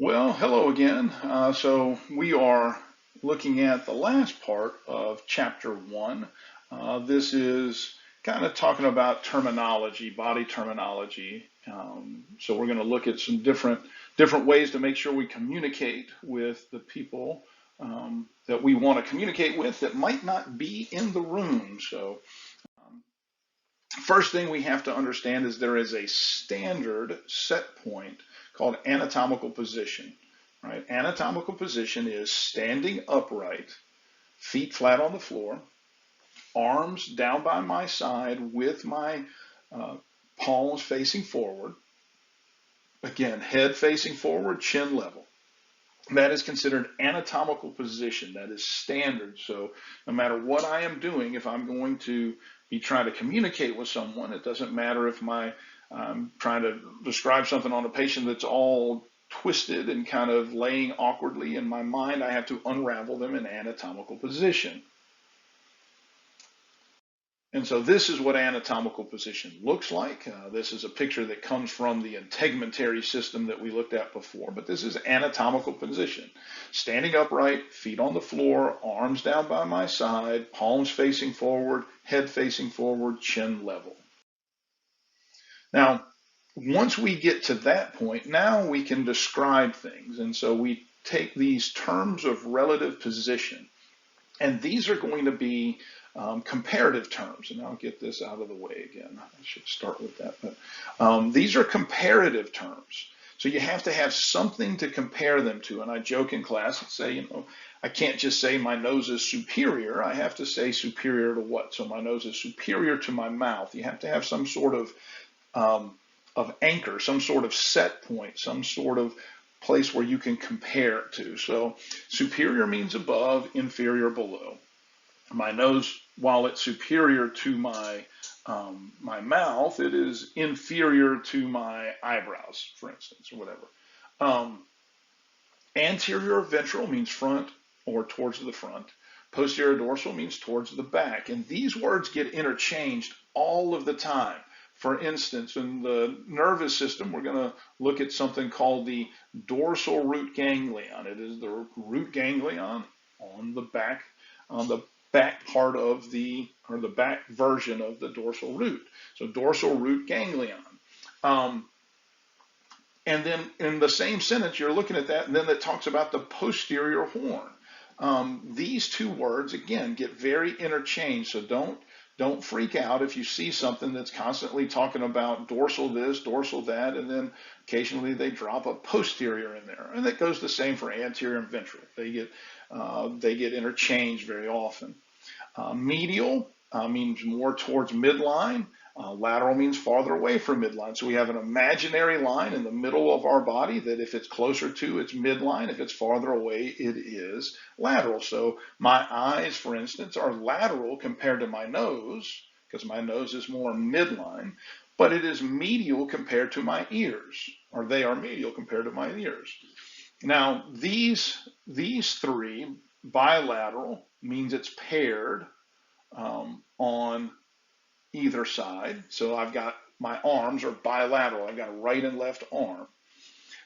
Well, hello again. So we are looking at the last part of chapter one. This is kind of talking about terminology, body terminology. So we're going to look at some different ways to make sure we communicate with the people that we want to communicate with that might not be in the room. So first thing we have to understand is there is a standard set point called anatomical position, right? Anatomical position is standing upright, feet flat on the floor, arms down by my side with my uh, palms facing forward. Again, head facing forward, chin level. That is considered anatomical position. That is standard. So no matter what I am doing, if I'm going to be trying to communicate with someone, it doesn't matter if I'm trying to describe something on a patient that's all twisted and kind of laying awkwardly in my mind, I have to unravel them in anatomical position. And so this is what anatomical position looks like. This is a picture that comes from the integumentary system that we looked at before, but this is anatomical position. Standing upright, feet on the floor, arms down by my side, palms facing forward, head facing forward, chin level. Now, once we get to that point, now we can describe things. And so we take these terms of relative position, and these are going to be comparative terms, and I'll get this out of the way again. I should start with that, but these are comparative terms. So you have to have something to compare them to. And I joke in class and say, I can't just say my nose is superior. I have to say superior to what? So my nose is superior to my mouth. You have to have some sort of anchor, some sort of set point, some sort of place where you can compare it to. So superior means above, inferior below. My nose, while it's superior to my mouth, it is inferior to my eyebrows, for instance, or whatever. Um, Anterior ventral means front or towards the front. Posterior dorsal means towards the back. And these words get interchanged all of the time. For instance, in the nervous system, we're going to look at something called the dorsal root ganglion. It is the root ganglion on the back part of or the back version of the dorsal root. So dorsal root ganglion. Um, and then in the same sentence, you're looking at that, and then it talks about the posterior horn. These two words, again, get very interchanged, so don't freak out if you see something that's constantly talking about dorsal this, dorsal that, and then occasionally they drop a posterior in there. And that goes the same for anterior and ventral. They get interchanged very often. Medial means more towards midline. Lateral means farther away from midline. So we have an imaginary line in the middle of our body that if it's closer to, it's midline. If it's farther away, it is lateral. So my eyes, for instance, are lateral compared to my nose because my nose is more midline, but it is medial compared to my ears, or they are medial compared to my ears. Now, these three, bilateral means it's paired on either side. So I've got my arms are bilateral. I've got a right and left arm.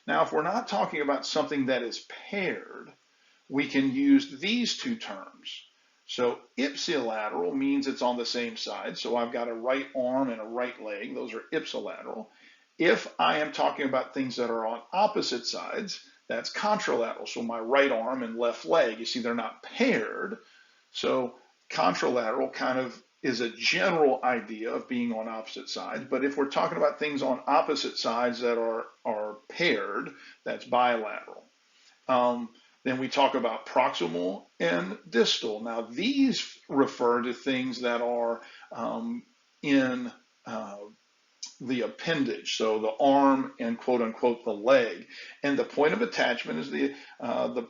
Now, if we're not talking about something that is paired, we can use these two terms. So ipsilateral means it's on the same side. So I've got a right arm and a right leg. Those are ipsilateral. If I am talking about things that are on opposite sides, that's contralateral. So my right arm and left leg, you see, they're not paired. So contralateral kind of is a general idea of being on opposite sides. But if we're talking about things on opposite sides that are paired, that's bilateral. Then we talk about proximal and distal. Now, these refer to things that are in the appendage, so the arm and quote unquote the leg. And the point of attachment is the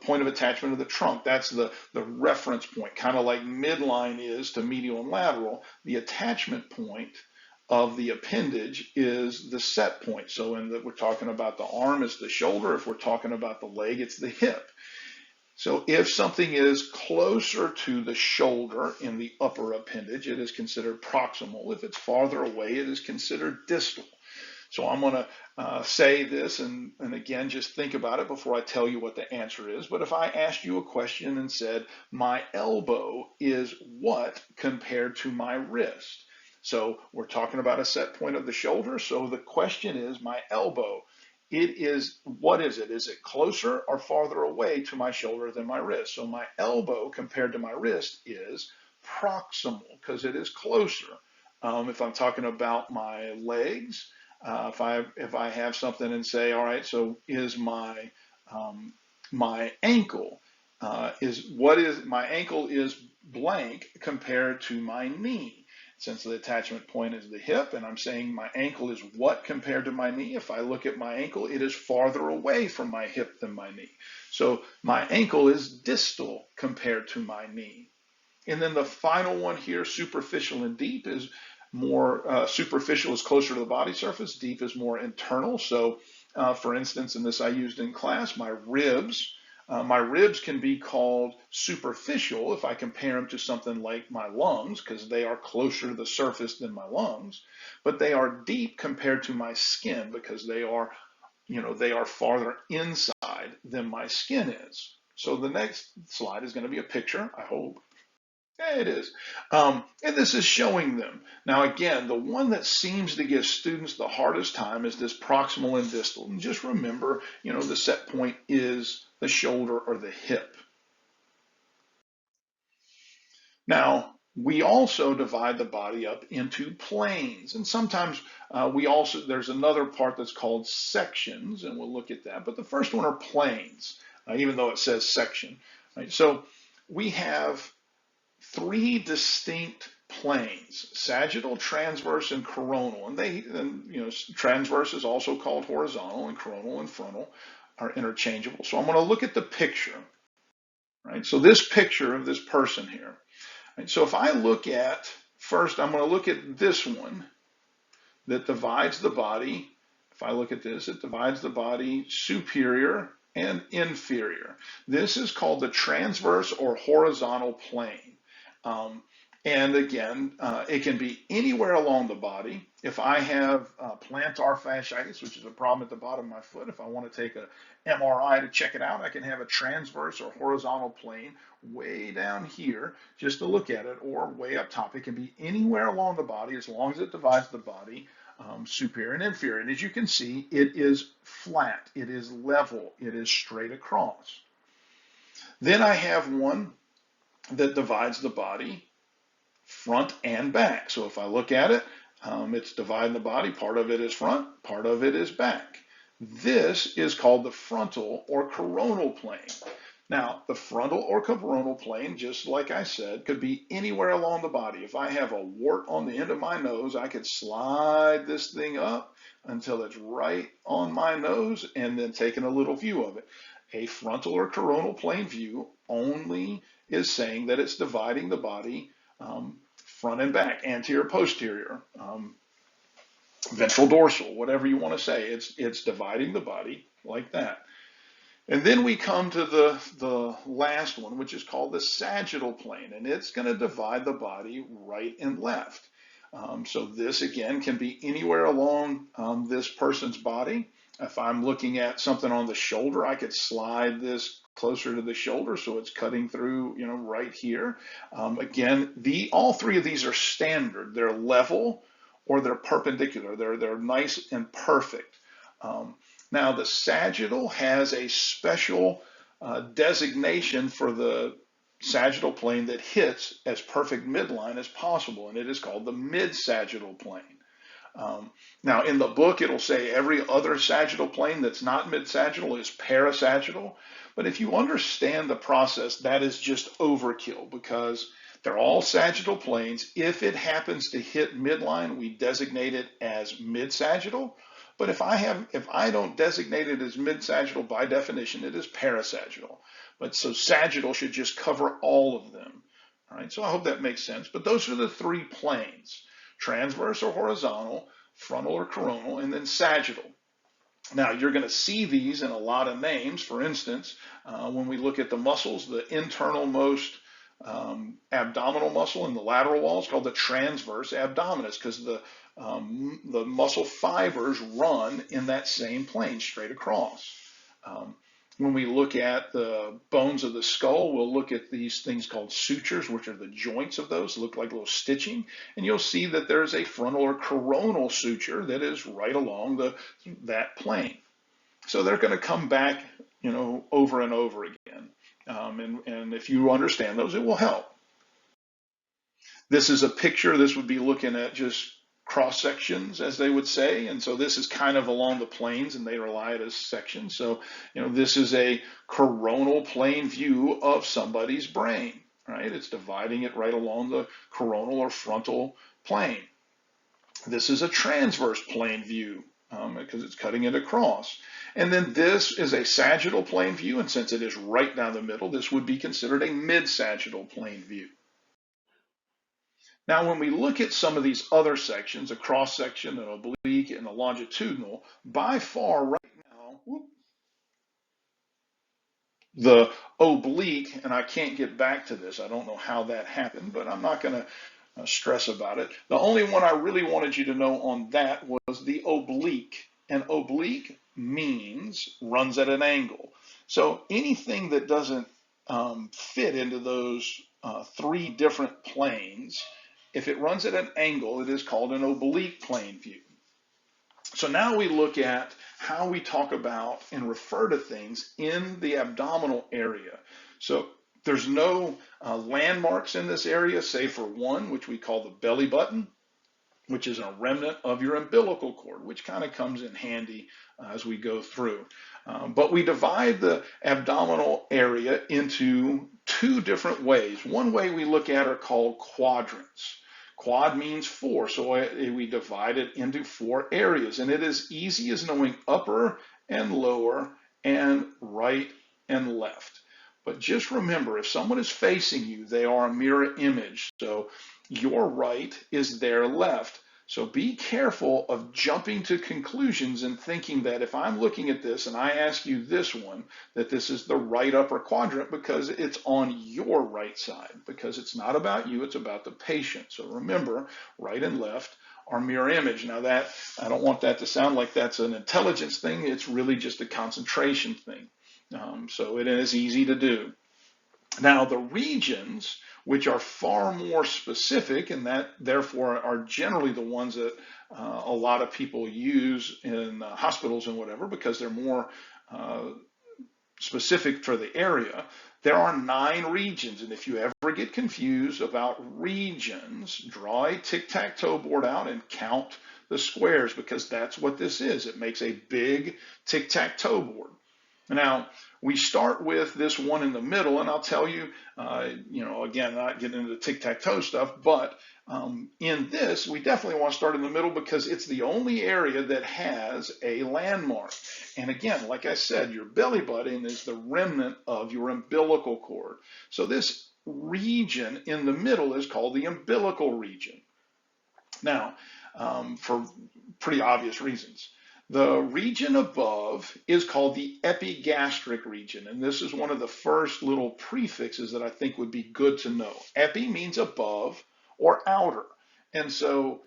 point of attachment of the trunk. That's the reference point, kind of like midline is to medial and lateral. The attachment point of the appendage is the set point. So we're talking about the arm, it's the shoulder. If we're talking about the leg, it's the hip. So if something is closer to the shoulder in the upper appendage, it is considered proximal. If it's farther away, it is considered distal. So I'm going to say this, and again, just think about it before I tell you what the answer is. But if I asked you a question and said, my elbow is what compared to my wrist? So we're talking about a set point of the shoulder. So the question is, my elbow, it is, what is it? Is it closer or farther away to my shoulder than my wrist? So my elbow compared to my wrist is proximal because it is closer. If I'm talking about my legs, if I have something and say, all right, so is my ankle my ankle is blank compared to my knee. Since the attachment point is the hip, and I'm saying my ankle is what compared to my knee, if I look at my ankle, it is farther away from my hip than my knee. So my ankle is distal compared to my knee. And then the final one here, superficial and deep, is more superficial is closer to the body surface, deep is more internal. So for instance, in this I used in class, my ribs can be called superficial if I compare them to something like my lungs, because they are closer to the surface than my lungs, but they are deep compared to my skin because they are farther inside than my skin is. So the next slide is going to be a picture, I hope. Yeah, it is. And this is showing them. Now, again, the one that seems to give students the hardest time is this proximal and distal. And just remember, the set point is the shoulder or the hip. Now, we also divide the body up into planes. And sometimes there's another part that's called sections, and we'll look at that. But the first one are planes, even though it says section. Right? So we have three distinct planes: sagittal, transverse, and coronal. And transverse is also called horizontal, and coronal and frontal are interchangeable. So I'm going to look at the picture, right? So this picture of this person here. Right? So if I look at, first I'm going to look at this one that divides the body. If I look at this, it divides the body superior and inferior. This is called the transverse or horizontal plane. And again, it can be anywhere along the body. If I have plantar fasciitis, which is a problem at the bottom of my foot, if I want to take a MRI to check it out, I can have a transverse or horizontal plane way down here just to look at it, or way up top. It can be anywhere along the body as long as it divides the body superior and inferior. And as you can see, it is flat, it is level, it is straight across. Then I have one that divides the body front and back. So if I look at it, it's dividing the body. Part of it is front, part of it is back. This is called the frontal or coronal plane. Now, the frontal or coronal plane, just like I said, could be anywhere along the body. If I have a wart on the end of my nose, I could slide this thing up until it's right on my nose and then taking a little view of it. A frontal or coronal plane view only is saying that it's dividing the body front and back, anterior, posterior, ventral, dorsal, whatever you want to say. It's dividing the body like that. And then we come to the last one, which is called the sagittal plane, and it's going to divide the body right and left. So this, again, can be anywhere along this person's body. If I'm looking at something on the shoulder, I could slide this closer to the shoulder so it's cutting through, right here. Again, all three of these are standard. They're level or they're perpendicular. They're nice and perfect. Now, the sagittal has a special designation for the sagittal plane that hits as perfect midline as possible, and it is called the mid-sagittal plane. Now, in the book, it'll say every other sagittal plane that's not mid-sagittal is parasagittal, but if you understand the process, that is just overkill because they're all sagittal planes. If it happens to hit midline, we designate it as mid-sagittal. But if I don't designate it as mid-sagittal, by definition, it is parasagittal. But so sagittal should just cover all of them. All right, so I hope that makes sense. But those are the three planes: transverse or horizontal, frontal or coronal, and then sagittal. Now, you're going to see these in a lot of names. For instance, when we look at the muscles, the internal most abdominal muscle in the lateral wall is called the transverse abdominis because the the muscle fibers run in that same plane straight across. Um, when we look at the bones of the skull, we'll look at these things called sutures, which are the joints of those, look like little stitching, and you'll see that there's a frontal or coronal suture that is right along that plane. So they're going to come back, over and over again. And if you understand those, it will help. This is a picture. This would be looking at just cross sections, as they would say. And so this is kind of along the planes, and they rely it as sections. So, this is a coronal plane view of somebody's brain, right? It's dividing it right along the coronal or frontal plane. This is a transverse plane view because it's cutting it across. And then this is a sagittal plane view, and since it is right down the middle, this would be considered a mid-sagittal plane view. Now, when we look at some of these other sections, a cross section, an oblique, and a longitudinal, by far right now, the oblique, and I can't get back to this, I don't know how that happened, but I'm not going to stress about it. The only one I really wanted you to know on that was the oblique. And oblique means runs at an angle. So anything that doesn't fit into those three different planes, if it runs at an angle, it is called an oblique plane view. So now we look at how we talk about and refer to things in the abdominal area. So there's no landmarks in this area, save for one, which we call the belly button, which is a remnant of your umbilical cord, which kind of comes in handy as we go through. But we divide the abdominal area into two different ways. One way we look at are called quadrants. Quad means four, so we divide it into four areas, and it is easy as knowing upper and lower and right and left. But just remember, if someone is facing you, they are a mirror image. So your right is their left. So be careful of jumping to conclusions and thinking that if I'm looking at this and I ask you this one, that this is the right upper quadrant because it's on your right side, because it's not about you, it's about the patient. So remember, right and left are mirror image. Now that, I don't want that to sound like that's an intelligence thing, it's really just a concentration thing. So it is easy to do. Now the regions, which are far more specific and that therefore are generally the ones that a lot of people use in hospitals and whatever because they're more specific for the area. There are 9 regions, and if you ever get confused about regions, draw a tic-tac-toe board out and count the squares because that's what this is. It makes a big tic-tac-toe board. Now, we start with this one in the middle, and I'll tell you, again, not getting into the tic-tac-toe stuff, but in this, we definitely want to start in the middle because it's the only area that has a landmark. And again, like I said, your belly button is the remnant of your umbilical cord. So this region in the middle is called the umbilical region. Now, for pretty obvious reasons. The region above is called the epigastric region, and this is one of the first little prefixes that I think would be good to know. Epi means above or outer, and so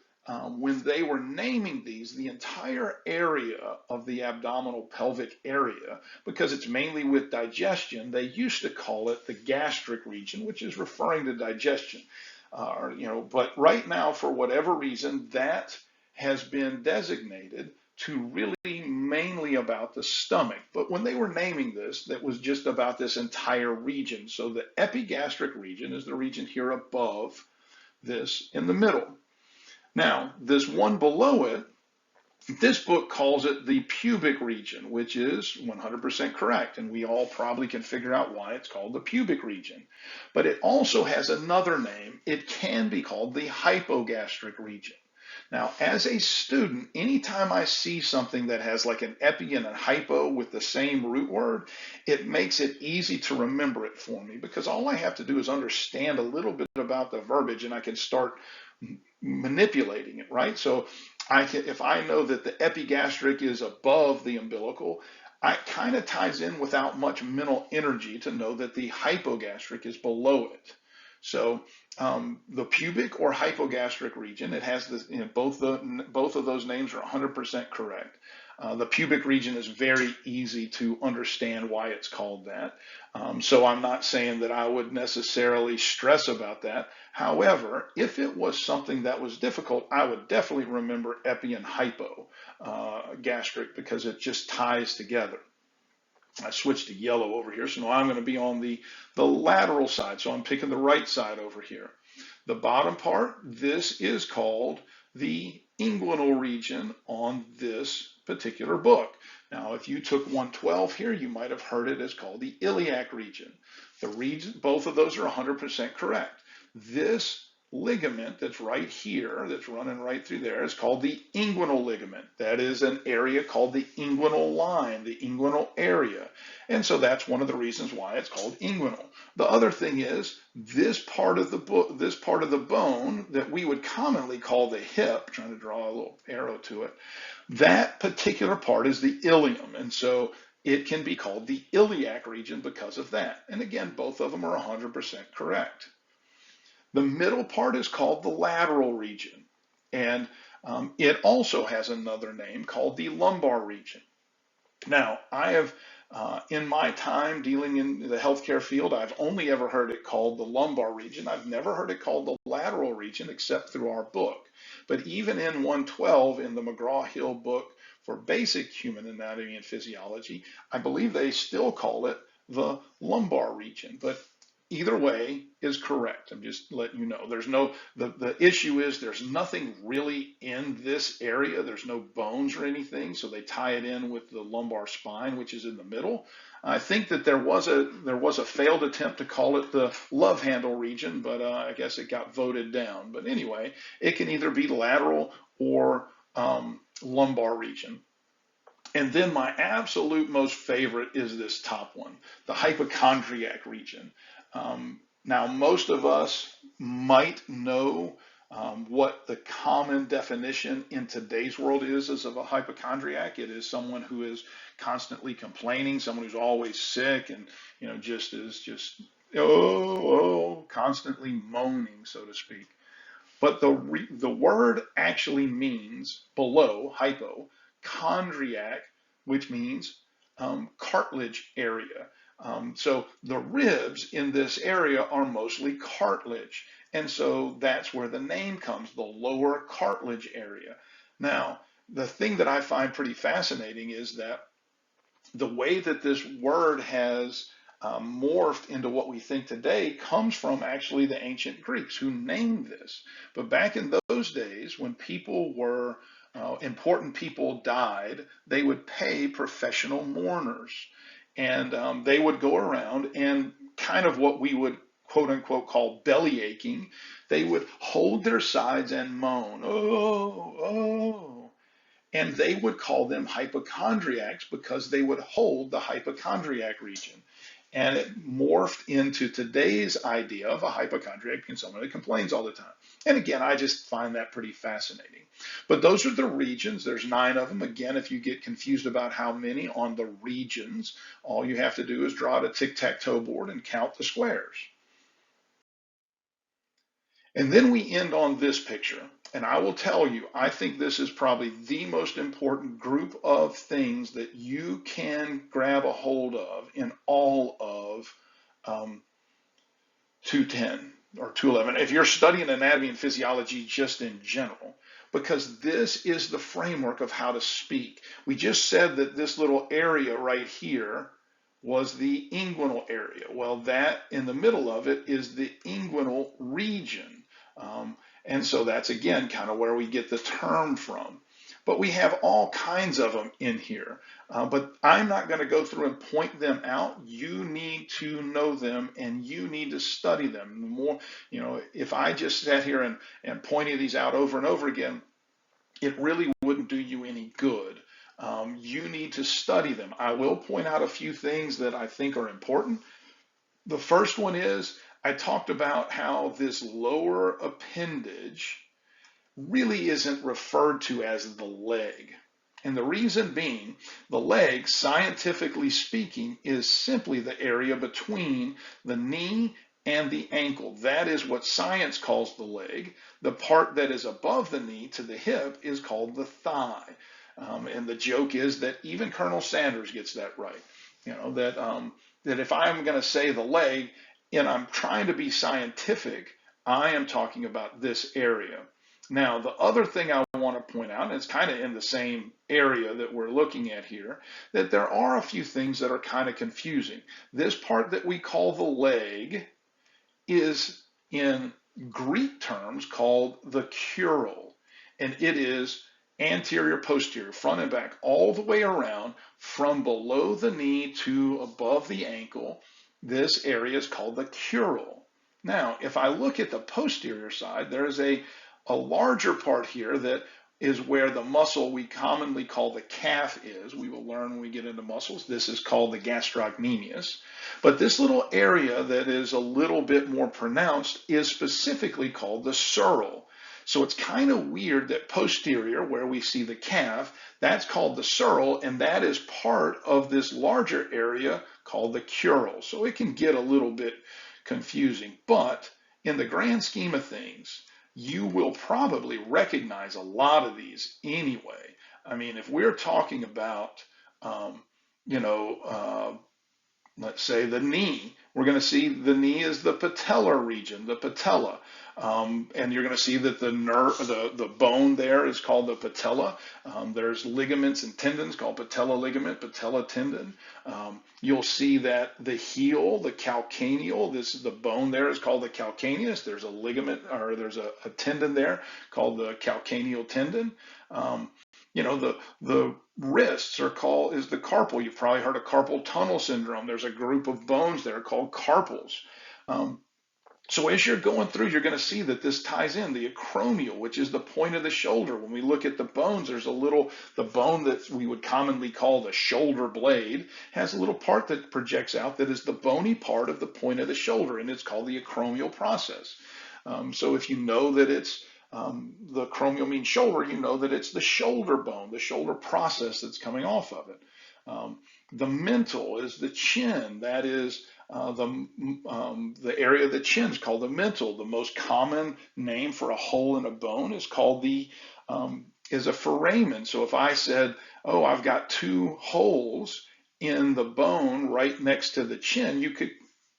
when they were naming these, the entire area of the abdominal pelvic area, because it's mainly with digestion, they used to call it the gastric region, which is referring to digestion. But right now, for whatever reason, that has been designated to really mainly about the stomach. But when they were naming this, that was just about this entire region. So the epigastric region is the region here above this in the middle. Now, this one below it, this book calls it the pubic region, which is 100% correct. And we all probably can figure out why it's called the pubic region. But it also has another name. It can be called the hypogastric region. Now, as a student, anytime I see something that has like an epi and a hypo with the same root word, it makes it easy to remember it for me because all I have to do is understand a little bit about the verbiage and I can start manipulating it, right? So if I know that the epigastric is above the umbilical, it kind of ties in without much mental energy to know that the hypogastric is below it. So the pubic or hypogastric region, it has this, both of those names are 100% correct. The pubic region is very easy to understand why it's called that. So I'm not saying that I would necessarily stress about that. However, if it was something that was difficult, I would definitely remember epi and hypo gastric, because it just ties together. I switched to yellow over here, so now I'm going to be on the lateral side. So I'm picking the right side over here. The bottom part, this is called the inguinal region on this particular book. Now, if you took 112 here, you might have heard it as called the iliac region. The region, both of those are 100% correct. This ligament that's right here, that's running right through there, is called the inguinal ligament. That is an area called the inguinal line, the inguinal area. And so that's one of the reasons why it's called inguinal. The other thing is this part of the bone that we would commonly call the hip, trying to draw a little arrow to it, that particular part is the ilium. And so it can be called the iliac region because of that. And again, both of them are 100% correct. The middle part is called the lateral region, and it also has another name called the lumbar region. Now, I have, in my time dealing in the healthcare field, I've only ever heard it called the lumbar region. I've never heard it called the lateral region except through our book. But even in 112, in the McGraw-Hill book for basic human anatomy and physiology, I believe they still call it the lumbar region. But either way is correct. I'm just letting you know. The issue is there's nothing really in this area. There's no bones or anything, so they tie it in with the lumbar spine, which is in the middle. I think that there was a failed attempt to call it the love handle region, but I guess it got voted down. But anyway, it can either be lateral or lumbar region. And then my absolute most favorite is this top one, the hypochondriac region. Now, most of us might know what the common definition in today's world is of a hypochondriac. It is someone who is constantly complaining, someone who's always sick, and just constantly moaning, so to speak. But the word actually means below, hypochondriac, which means cartilage area. So the ribs in this area are mostly cartilage. And so that's where the name comes, the lower cartilage area. Now, the thing that I find pretty fascinating is that the way that this word has morphed into what we think today comes from actually the ancient Greeks who named this. But back in those days, when people were important people died, they would pay professional mourners. And they would go around and kind of what we would quote unquote call belly aching. They would hold their sides and moan, oh, oh. And they would call them hypochondriacs because they would hold the hypochondriac region. And it morphed into today's idea of a hypochondriac being someone that complains all the time. And again, I just find that pretty fascinating. But those are the regions. There's 9 of them. Again, if you get confused about how many on the regions, all you have to do is draw a tic-tac-toe board and count the squares. And then we end on this picture. And I will tell you, I think this is probably the most important group of things that you can grab a hold of in all of 210 or 211. If you're studying anatomy and physiology just in general, because this is the framework of how to speak. We just said that this little area right here was the inguinal area. Well, that in the middle of it is the inguinal region. And so that's, again, kind of where we get the term from. But we have all kinds of them in here. But I'm not going to go through and point them out. You need to know them and you need to study them. The more, if I just sat here and pointed these out over and over again, it really wouldn't do you any good. You need to study them. I will point out a few things that I think are important. The first one is I talked about how this lower appendage really isn't referred to as the leg. And the reason being, the leg, scientifically speaking, is simply the area between the knee and the ankle. That is what science calls the leg. The part that is above the knee to the hip is called the thigh. And the joke is that even Colonel Sanders gets that right. You know, that if I'm going to say the leg and I'm trying to be scientific, I am talking about this area. Now, the other thing I want to point out, and it's kind of in the same area that we're looking at here, that there are a few things that are kind of confusing. This part that we call the leg is in Greek terms called the curule, and it is anterior, posterior, front and back, all the way around from below the knee to above the ankle. This area is called the curule. Now, if I look at the posterior side, there is a larger part here that is where the muscle we commonly call the calf is. We will learn when we get into muscles. This is called the gastrocnemius. But this little area that is a little bit more pronounced is specifically called the sural. So it's kind of weird that posterior, where we see the calf, that's called the sural, and that is part of this larger area called the curule. So it can get a little bit confusing, but in the grand scheme of things, you will probably recognize a lot of these anyway. I mean, if we're talking about, you know, let's say the knee, we're going to see the knee is the patellar region, the patella. And you're going to see that the nerve, the bone there is called the patella. There's ligaments and tendons called patella ligament, patella tendon. You'll see that the heel, the calcaneal, this is the bone there is called the calcaneus. There's a ligament, or there's a tendon there called the calcaneal tendon. You know, the wrists is the carpal. You've probably heard of carpal tunnel syndrome. There's a group of bones there called carpals. So as you're going through, you're going to see that this ties in the acromial, which is the point of the shoulder. When we look at the bones, there's the bone that we would commonly call the shoulder blade, has a little part that projects out that is the bony part of the point of the shoulder, and it's called the acromial process. So if you know that it's the acromial means shoulder, you know that it's the shoulder bone, the shoulder process that's coming off of it. The mental is the chin. That is the area of the chin is called the mental. The most common name for a hole in a bone is called is a foramen. So if I said, oh, I've got two holes in the bone right next to the chin, you could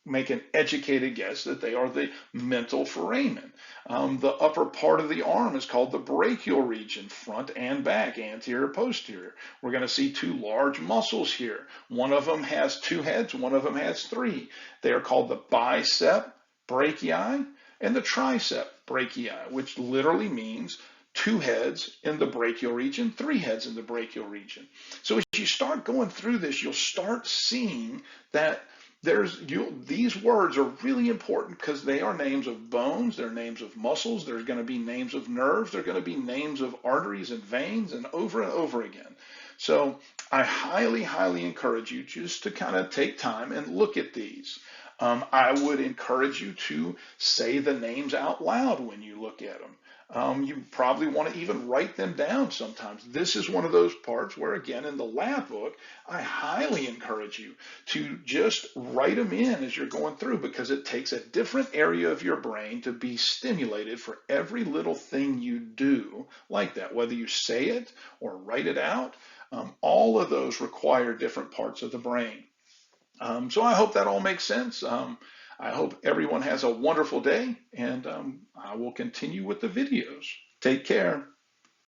make an educated guess that they are the mental foramen. The upper part of the arm is called the brachial region, front and back, anterior, posterior. We're going to see two large muscles here. One of them has two heads, one of them has three. They are called the bicep brachii and the tricep brachii, which literally means two heads in the brachial region, three heads in the brachial region. So as you start going through this, you'll start seeing that these words are really important because they are names of bones, they're names of muscles, there's going to be names of nerves, they're going to be names of arteries and veins, and over again. So I highly, highly encourage you just to kind of take time and look at these. I would encourage you to say the names out loud when you look at them. You probably want to even write them down sometimes. This is one of those parts where, again, in the lab book, I highly encourage you to just write them in as you're going through, because it takes a different area of your brain to be stimulated for every little thing you do like that, whether you say it or write it out. All of those require different parts of the brain. So I hope that all makes sense. I hope everyone has a wonderful day, and I will continue with the videos. Take care.